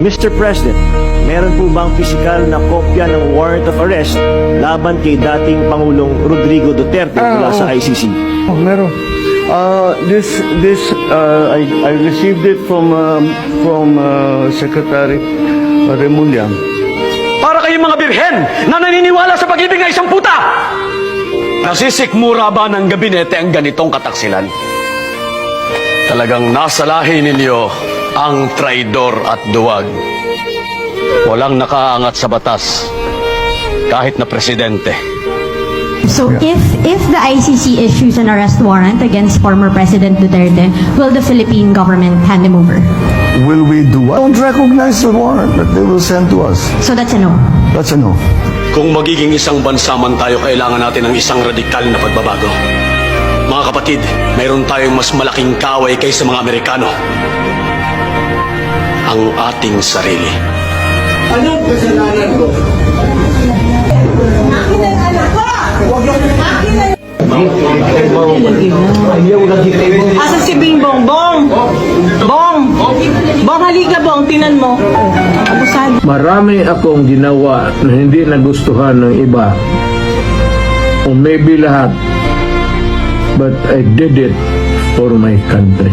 Mr. President, meron po bang pisikal na kopya ng warrant of arrest laban kay dating Pangulong Rodrigo Duterte mula sa ICC? Oh, meron. I received it from Secretary Remulla. Para kayong mga birhen na naniniwala sa pag-ibig ng isang puta! Nasisikmura ba ng gabinete ang ganitong kataksilan? Talagang nasa lahi ninyo ang traidor at duwag. Walang nakaangat sa batas, kahit na presidente. So if the ICC issues an arrest warrant against former President Duterte, will the Philippine government hand him over? Will we do what? Don't recognize the warrant that they will send to us. So that's a no. That's a no. Kung magiging isang bansa man tayo, kailangan natin ng isang radikal na pagbabago. Mga kapatid, mayroon tayong mas malaking kaaway kaysa mga Amerikano. Ang ating sarili. Anong kasalanan ko? Akin ang anak ko! Akin ang... Asa si Bingbong? Bong! Bong! Bong, halika Bong, tinan mo. Abusan. Marami akong ginawa na hindi nagustuhan ng iba. O maybe lahat. But I did it for my country.